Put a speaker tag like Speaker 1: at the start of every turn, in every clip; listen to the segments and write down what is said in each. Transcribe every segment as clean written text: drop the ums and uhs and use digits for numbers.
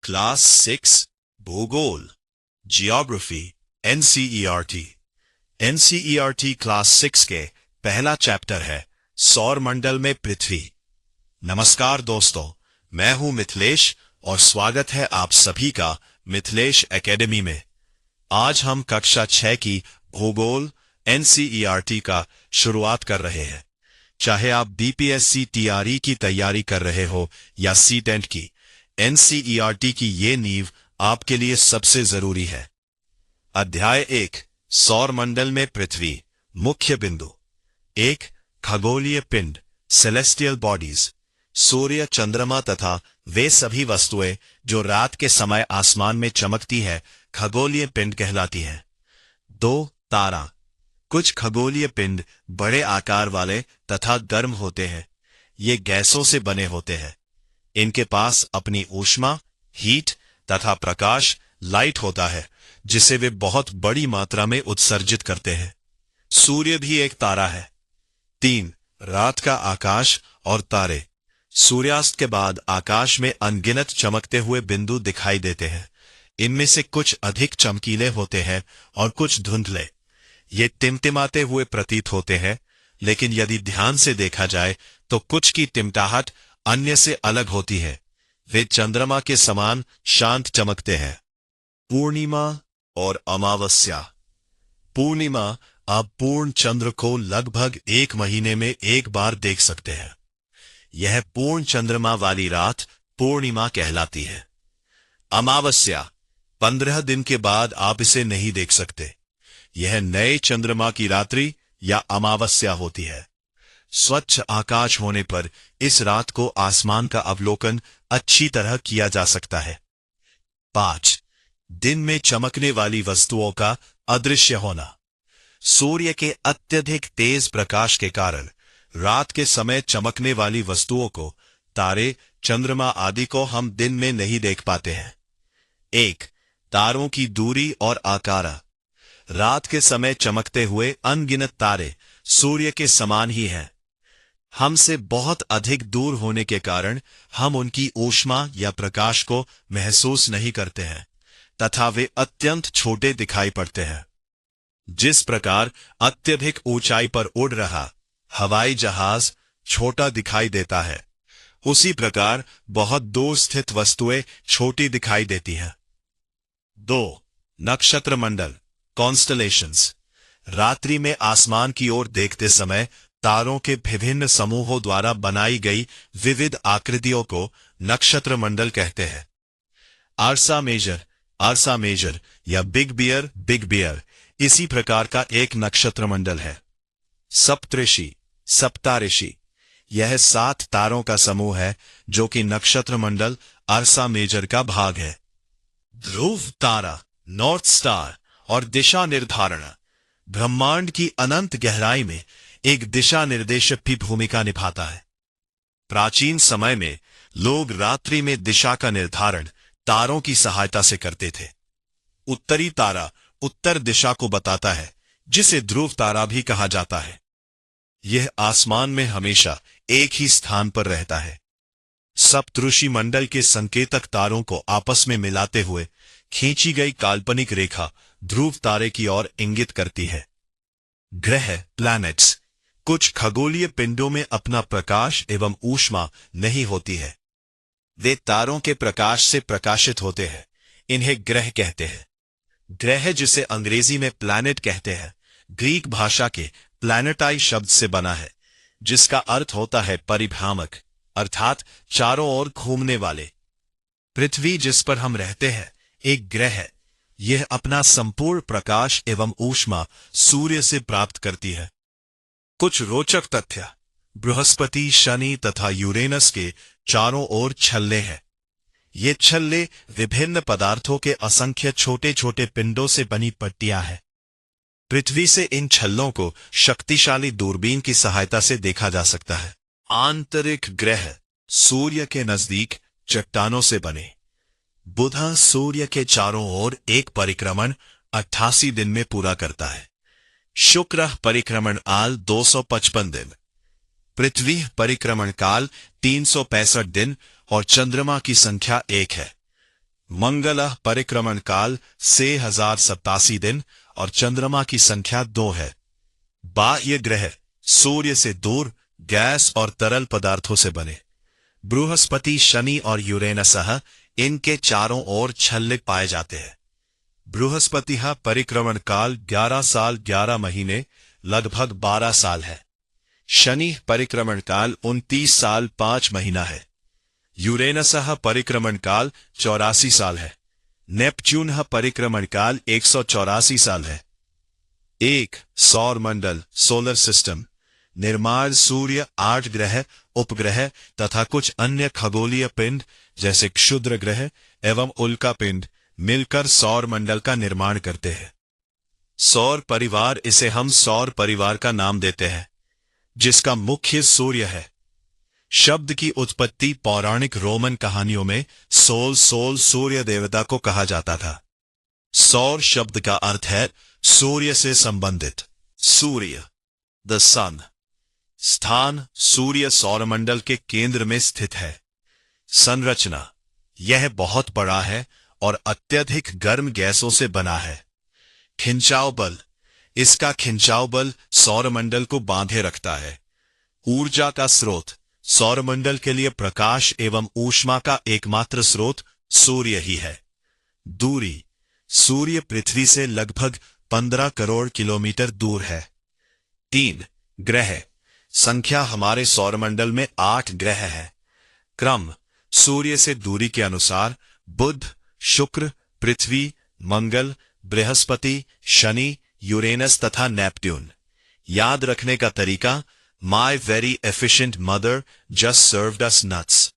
Speaker 1: Class 6 भूगोल geography NCERT NCERT class 6 के पहला चैप्टर है सौर मंडल में पृथ्वी। नमस्कार दोस्तों, मैं हूं मिथिलेश और स्वागत है आप सभी का मिथिलेश एकेडमी में। आज हम कक्षा 6 की भूगोल एनसीईआरटी का शुरुआत कर रहे हैं। चाहे आप बीपीएससी टीआरई की तैयारी कर रहे हो या सीटेंट की, एनसीईआरटी की ये नींव आपके लिए सबसे जरूरी है। अध्याय 1 सौर मंडल में पृथ्वी। मुख्य बिंदु 1 खगोलीय पिंड सेलेस्टियल बॉडीज। सूर्य, चंद्रमा तथा वे सभी वस्तुएं जो रात के समय आसमान में चमकती है खगोलीय पिंड कहलाती हैं। 2 तारा। कुछ खगोलीय पिंड बड़े आकार वाले तथा गर्म होते हैं। ये गैसों से बने होते हैं। इनके पास अपनी ऊष्मा हीट तथा प्रकाश लाइट होता है जिसे वे बहुत बड़ी मात्रा में उत्सर्जित करते हैं। सूर्य भी एक तारा है। 3 रात का आकाश और तारे। सूर्यास्त के बाद आकाश में अनगिनत चमकते हुए बिंदु दिखाई देते हैं। इनमें से कुछ अधिक चमकीले होते हैं और कुछ धुंधले। ये टिमटिमाते हुए प्रतीत होते हैं, लेकिन यदि ध्यान से देखा जाए तो कुछ की टिमटाहट अन्य से अलग होती है। वे चंद्रमा के समान शांत चमकते हैं। पूर्णिमा और अमावस्या। पूर्णिमा आप पूर्ण चंद्र को लगभग 1 महीने में एक बार देख सकते हैं। यह पूर्ण चंद्रमा वाली रात पूर्णिमा कहलाती है। अमावस्या 15 दिन के बाद आप इसे नहीं देख सकते। यह नए चंद्रमा की रात्रि या अमावस्या होती है। स्वच्छ आकाश होने पर इस रात को आसमान का अवलोकन अच्छी तरह किया जा सकता है। 5 दिन में चमकने वाली वस्तुओं का अदृश्य होना। सूर्य के अत्यधिक तेज प्रकाश के कारण रात के समय चमकने वाली वस्तुओं को, तारे, चंद्रमा आदि को हम दिन में नहीं देख पाते हैं। 1 तारों की दूरी और आकार। रात के समय चमकते हुए अनगिनत तारे सूर्य के समान ही हैं। हमसे बहुत अधिक दूर होने के कारण हम उनकी ऊष्मा या प्रकाश को महसूस नहीं करते हैं तथा वे अत्यंत छोटे दिखाई पड़ते हैं। जिस प्रकार अत्यधिक ऊंचाई पर उड़ रहा हवाई जहाज छोटा दिखाई देता है, उसी प्रकार बहुत दूर स्थित वस्तुएं छोटी दिखाई देती हैं। 2 नक्षत्र मंडल कॉन्स्टलेशंस। रात्रि में आसमान की ओर देखते समय तारों के विभिन्न समूहों द्वारा बनाई गई विविध आकृतियों को नक्षत्र मंडल कहते हैं। आर्सा मेजर या बिग बियर इसी प्रकार का एक नक्षत्र मंडल है। सप्ताऋषि यह 7 तारों का समूह है जो कि नक्षत्र मंडल आर्सा मेजर का भाग है। ध्रुव तारा नॉर्थ स्टार और दिशा निर्धारण। ब्रह्मांड की अनंत गहराई में एक दिशा निर्देशक भी भूमिका निभाता है। प्राचीन समय में लोग रात्रि में दिशा का निर्धारण तारों की सहायता से करते थे। उत्तरी तारा उत्तर दिशा को बताता है, जिसे ध्रुव तारा भी कहा जाता है। यह आसमान में हमेशा एक ही स्थान पर रहता है। सप्तऋषि मंडल के संकेतक तारों को आपस में मिलाते हुए खींची गई काल्पनिक रेखा ध्रुव तारे की ओर इंगित करती है। ग्रह प्लैनेट्स। कुछ खगोलीय पिंडों में अपना प्रकाश एवं ऊष्मा नहीं होती है। वे तारों के प्रकाश से प्रकाशित होते हैं। इन्हें ग्रह कहते हैं। ग्रह, जिसे अंग्रेजी में प्लैनेट कहते हैं, ग्रीक भाषा के प्लैनेटाई शब्द से बना है, जिसका अर्थ होता है परिभ्रामक, अर्थात चारों ओर घूमने वाले। पृथ्वी, जिस पर हम रहते हैं, एक ग्रह है। यह अपना संपूर्ण प्रकाश एवं ऊष्मा सूर्य से प्राप्त करती है। कुछ रोचक तथ्य। बृहस्पति, शनि तथा यूरेनस के चारों ओर छल्ले हैं। ये छल्ले विभिन्न पदार्थों के असंख्य छोटे छोटे पिंडों से बनी पट्टियां हैं। पृथ्वी से इन छल्लों को शक्तिशाली दूरबीन की सहायता से देखा जा सकता है। आंतरिक ग्रह सूर्य के नजदीक चट्टानों से बने। बुध सूर्य के चारों ओर एक परिक्रमण 88 दिन में पूरा करता है। शुक्र परिक्रमण काल 255 दिन। पृथ्वी परिक्रमण काल 365 दिन और चंद्रमा की संख्या 1 है। मंगल परिक्रमण काल 6087 दिन और चंद्रमा की संख्या 2 है। बाह्य ग्रह सूर्य से दूर गैस और तरल पदार्थों से बने। बृहस्पति, शनि और यूरेनस इनके चारों ओर छल्ले पाए जाते हैं। बृहस्पति परिक्रमण काल 11 साल 11 महीने लगभग 12 साल है। शनि परिक्रमण काल 29 साल 5 महीना है। यूरेनस परिक्रमण काल 84 साल है। नेपच्यून परिक्रमण काल 184 साल है। एक सौर मंडल सोलर सिस्टम निर्माण सूर्य, 8 ग्रह, उपग्रह तथा कुछ अन्य खगोलीय पिंड जैसे क्षुद्र ग्रह एवं उल्का पिंड मिलकर सौर मंडल का निर्माण करते हैं। सौर परिवार, इसे हम सौर परिवार का नाम देते हैं, जिसका मुख्य सूर्य है। शब्द की उत्पत्ति पौराणिक रोमन कहानियों में सोल सूर्य देवता को कहा जाता था। सौर शब्द का अर्थ है सूर्य से संबंधित। सूर्य, द सन। स्थान सूर्य सौरमंडल के केंद्र में स्थित है। संरचना, यह बहुत बड़ा है और अत्यधिक गर्म गैसों से बना है। खिंचाव बल, इसका खिंचाव बल सौरमंडल को बांधे रखता है। ऊर्जा का स्रोत, सौरमंडल के लिए प्रकाश एवं ऊष्मा का एकमात्र स्रोत सूर्य ही है। दूरी, सूर्य पृथ्वी से लगभग 15 करोड़ किलोमीटर दूर है। 3 ग्रह, संख्या हमारे सौरमंडल में 8 ग्रह है। क्रम, सूर्य से दूरी के अनुसार बुध, शुक्र, पृथ्वी, मंगल, बृहस्पति, शनि, यूरेनस तथा नेपट्यून। याद रखने का तरीका, my very efficient mother just served us nuts.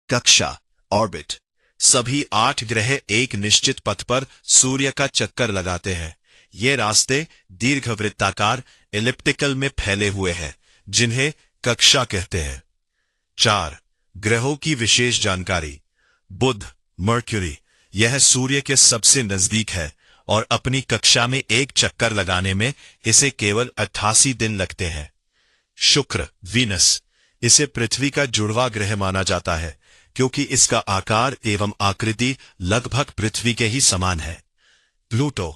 Speaker 1: कक्षा, ऑर्बिट, सभी 8 ग्रह एक निश्चित पथ पर सूर्य का चक्कर लगाते हैं। ये रास्ते दीर्घवृत्ताकार एलिप्टिकल में फैले हुए हैं, जिन्हें कक्षा कहते हैं। 4 ग्रहों की विशेष जानकारी। बुध, मर्क्यूरी, यह सूर्य के सबसे नजदीक है और अपनी कक्षा में एक चक्कर लगाने में इसे केवल 88 दिन लगते हैं। शुक्र, वीनस, इसे पृथ्वी का जुड़वा ग्रह माना जाता है क्योंकि इसका आकार एवं आकृति लगभग पृथ्वी के ही समान है। प्लूटो,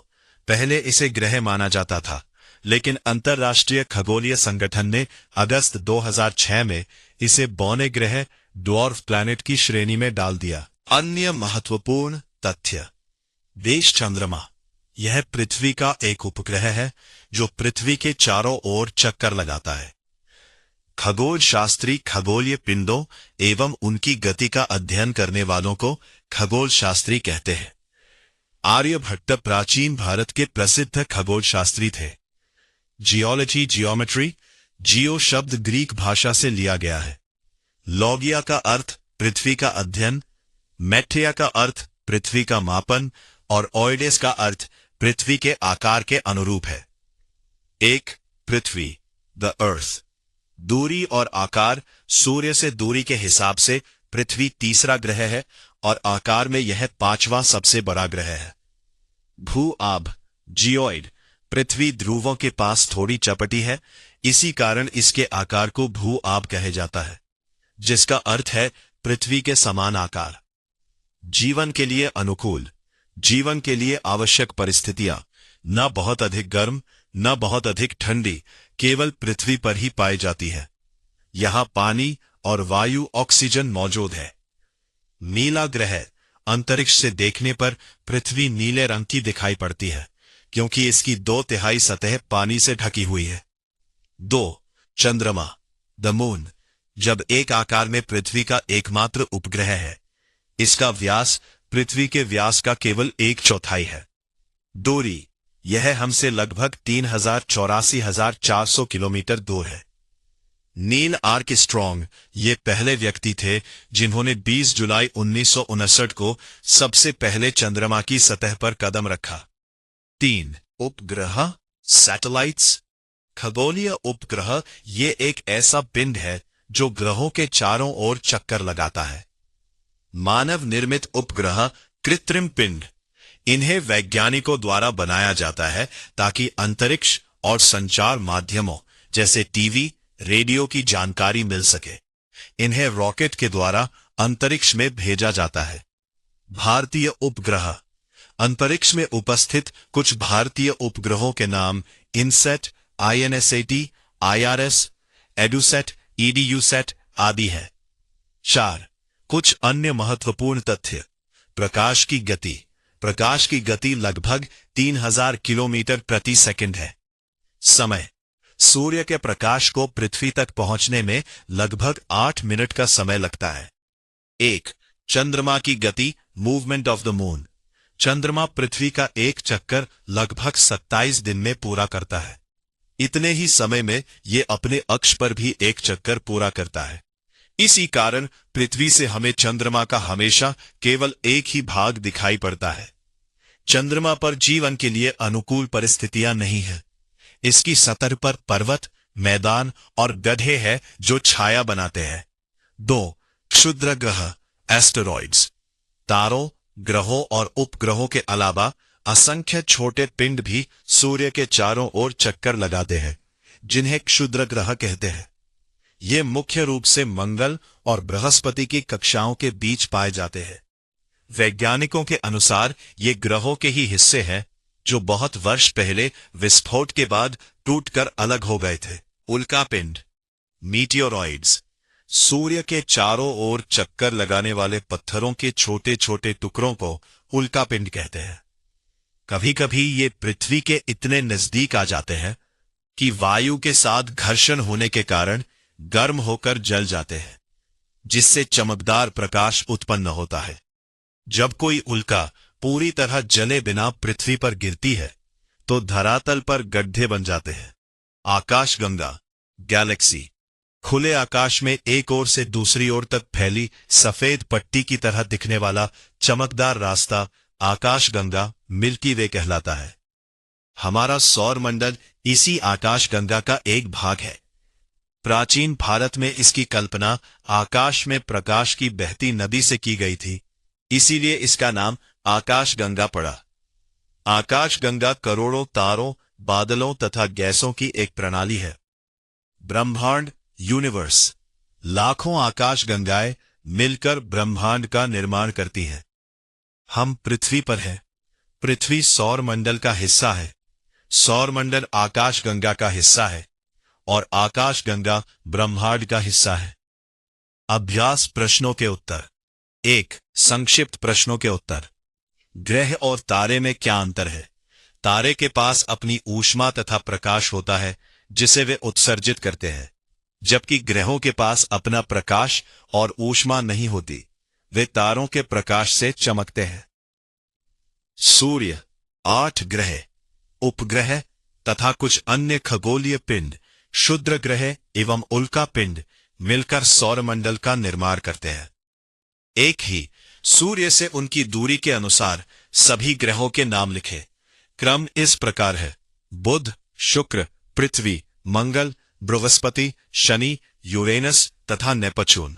Speaker 1: पहले इसे ग्रह माना जाता था, लेकिन अंतर्राष्ट्रीय खगोलीय संगठन ने अगस्त 2006 में इसे बौने ग्रह, ड्वार्फ प्लैनेट की श्रेणी में डाल दिया। अन्य महत्वपूर्ण तथ्य। देश चंद्रमा, यह पृथ्वी का एक उपग्रह है जो पृथ्वी के चारों ओर चक्कर लगाता है। खगोल शास्त्री खगोलीय पिंडों एवं उनकी गति का अध्ययन करने वालों को खगोल शास्त्री कहते हैं। आर्यभट्ट प्राचीन भारत के प्रसिद्ध खगोल शास्त्री थे। जियोलॉजी, जियोमेट्री, जियो शब्द ग्रीक भाषा से लिया गया है। लॉगिया का अर्थ पृथ्वी का अध्ययन, मैट्रिया का अर्थ पृथ्वी का मापन और ओइडेस का अर्थ पृथ्वी के आकार के अनुरूप है। 1 पृथ्वी, द अर्थ। दूरी और आकार, सूर्य से दूरी के हिसाब से पृथ्वी तीसरा ग्रह है और आकार में यह 5वां सबसे बड़ा ग्रह है। भू आभ, जियोइड, पृथ्वी ध्रुवों के पास थोड़ी चपटी है, इसी कारण इसके आकार को भू आभ कहे जाता है, जिसका अर्थ है पृथ्वी के समान आकार। जीवन के लिए अनुकूल, जीवन के लिए आवश्यक परिस्थितियां, न बहुत अधिक गर्म न बहुत अधिक ठंडी, केवल पृथ्वी पर ही पाई जाती है। यहां पानी और वायु, ऑक्सीजन मौजूद है। नीला ग्रह, अंतरिक्ष से देखने पर पृथ्वी नीले रंग की दिखाई पड़ती है क्योंकि इसकी 2/3 सतह पानी से ढकी हुई है। 2 चंद्रमा, द मून, जब एक आकार में पृथ्वी का एकमात्र उपग्रह है। इसका व्यास पृथ्वी के व्यास का केवल 1/4 है। दूरी, यह हमसे लगभग 3,84,400 किलोमीटर दूर है। नील आर्मस्ट्रॉन्ग, ये पहले व्यक्ति थे जिन्होंने 20 जुलाई 1959 को सबसे पहले चंद्रमा की सतह पर कदम रखा। 3 उपग्रह, सैटेलाइट्स। खगोलीय उपग्रह ये एक ऐसा पिंड है जो ग्रहों के चारों ओर चक्कर लगाता है। मानव निर्मित उपग्रह, कृत्रिम पिंड, इन्हें वैज्ञानिकों द्वारा बनाया जाता है ताकि अंतरिक्ष और संचार माध्यमों जैसे टीवी, रेडियो की जानकारी मिल सके। इन्हें रॉकेट के द्वारा अंतरिक्ष में भेजा जाता है। भारतीय उपग्रह। अंतरिक्ष में उपस्थित कुछ भारतीय उपग्रहों के नाम INSAT, INSAT, IRS, EDUSAT, EDUSAT आदि है। 4. कुछ अन्य महत्वपूर्ण तथ्य। प्रकाश की गति। प्रकाश की गति लगभग 3000 किलोमीटर प्रति सेकंड है। समय। सूर्य के प्रकाश को पृथ्वी तक पहुंचने में लगभग 8 मिनट का समय लगता है। 1. चंद्रमा की गति, मूवमेंट ऑफ द मून। चंद्रमा पृथ्वी का एक चक्कर लगभग 27 दिन में पूरा करता है। इतने ही समय में यह अपने अक्ष पर भी एक चक्कर पूरा करता है। इसी कारण पृथ्वी से हमें चंद्रमा का हमेशा केवल एक ही भाग दिखाई पड़ता है। चंद्रमा पर जीवन के लिए अनुकूल परिस्थितियां नहीं है। इसकी सतह पर पर्वत, मैदान और गड्ढे हैं जो छाया बनाते हैं। 2. क्षुद्र ग्रह, एस्टेरॉइड्स। तारों, ग्रहों और उपग्रहों के अलावा असंख्य छोटे पिंड भी सूर्य के चारों ओर चक्कर लगाते हैं, जिन्हें क्षुद्र ग्रह कहते हैं। ये मुख्य रूप से मंगल और बृहस्पति की कक्षाओं के बीच पाए जाते हैं। वैज्ञानिकों के अनुसार ये ग्रहों के ही हिस्से हैं जो बहुत वर्ष पहले विस्फोट के बाद टूटकर अलग हो गए थे। उल्कापिंड, मीटियोरॉइड्स। सूर्य के चारों ओर चक्कर लगाने वाले पत्थरों के छोटे छोटे टुकड़ों को उल्कापिंड कहते हैं। कभी कभी ये पृथ्वी के इतने नजदीक आ जाते हैं कि वायु के साथ घर्षण होने के कारण गर्म होकर जल जाते हैं, जिससे चमकदार प्रकाश उत्पन्न होता है। जब कोई उल्का पूरी तरह जले बिना पृथ्वी पर गिरती है तो धरातल पर गड्ढे बन जाते हैं। आकाशगंगा, गैलेक्सी। खुले आकाश में एक ओर से दूसरी ओर तक फैली सफेद पट्टी की तरह दिखने वाला चमकदार रास्ता आकाशगंगा, मिल्की वे कहलाता है। हमारा सौर मंडल इसी आकाशगंगा का एक भाग है। प्राचीन भारत में इसकी कल्पना आकाश में प्रकाश की बहती नदी से की गई थी, इसीलिए इसका नाम आकाशगंगा पड़ा। आकाशगंगा करोड़ों तारों, बादलों तथा गैसों की एक प्रणाली है। ब्रह्मांड, यूनिवर्स। लाखों आकाशगंगाएं मिलकर ब्रह्मांड का निर्माण करती हैं। हम पृथ्वी पर हैं। पृथ्वी सौर मंडल का हिस्सा है। सौर मंडल आकाशगंगा का हिस्सा है और आकाशगंगा ब्रह्मांड का हिस्सा है। अभ्यास प्रश्नों के उत्तर। 1. संक्षिप्त प्रश्नों के उत्तर। ग्रह और तारे में क्या अंतर है? तारे के पास अपनी ऊष्मा तथा प्रकाश होता है जिसे वे उत्सर्जित करते हैं, जबकि ग्रहों के पास अपना प्रकाश और ऊष्मा नहीं होती। वे तारों के प्रकाश से चमकते हैं। सूर्य, 8 ग्रह, उपग्रह तथा कुछ अन्य खगोलीय पिंड, क्षुद्र ग्रह एवं उल्का पिंड मिलकर सौरमंडल का निर्माण करते हैं। एक ही सूर्य से उनकी दूरी के अनुसार सभी ग्रहों के नाम लिखे। क्रम इस प्रकार है: बुध, शुक्र, पृथ्वी, मंगल, बृहस्पति, शनि, यूरेनस तथा नेपच्यून।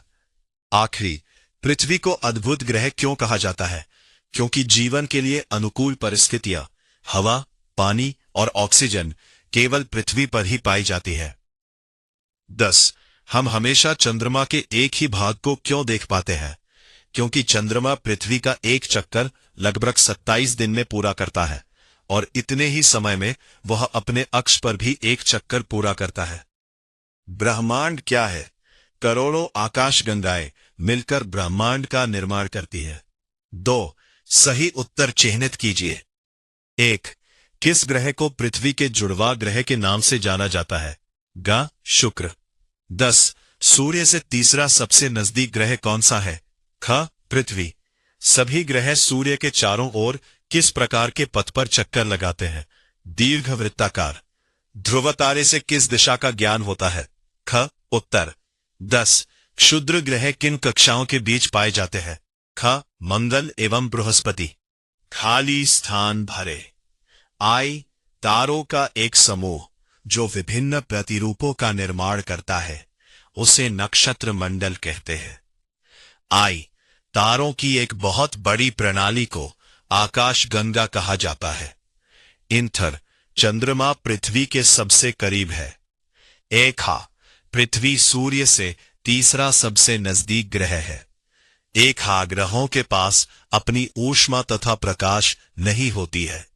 Speaker 1: आखिरी, पृथ्वी को अद्भुत ग्रह क्यों कहा जाता है? क्योंकि जीवन के लिए अनुकूल परिस्थितियां, हवा, पानी और ऑक्सीजन केवल पृथ्वी पर ही पाई जाती है। 10. हम हमेशा चंद्रमा के एक ही भाग को क्यों देख पाते हैं? क्योंकि चंद्रमा पृथ्वी का एक चक्कर लगभग 27 दिन में पूरा करता है और इतने ही समय में वह अपने अक्ष पर भी एक चक्कर पूरा करता है। ब्रह्मांड क्या है? करोड़ों आकाशगंगाएं मिलकर ब्रह्मांड का निर्माण करती है। 2. सही उत्तर चिह्नित कीजिए। 1. किस ग्रह को पृथ्वी के जुड़वा ग्रह के नाम से जाना जाता है? ग. शुक्र। 10. सूर्य से तीसरा सबसे नजदीक ग्रह कौन सा है? ख. पृथ्वी। सभी ग्रह सूर्य के चारों ओर किस प्रकार के पथ पर चक्कर लगाते हैं? दीर्घवृत्ताकार। ध्रुव तारे से किस दिशा का ज्ञान होता है? ख. उत्तर। 10. क्षुद्र ग्रह किन कक्षाओं के बीच पाए जाते हैं? ख. मंगल एवं बृहस्पति। खाली स्थान भरे। आई, तारों का एक समूह जो विभिन्न प्रतिरूपों का निर्माण करता है, उसे नक्षत्र मंडल कहते हैं। आई, तारों की एक बहुत बड़ी प्रणाली को आकाशगंगा कहा जाता है। इंथर, चंद्रमा पृथ्वी के सबसे करीब है। एखा, पृथ्वी सूर्य से तीसरा सबसे नजदीक ग्रह है। एक ग्रहों के पास अपनी ऊष्मा तथा प्रकाश नहीं होती है।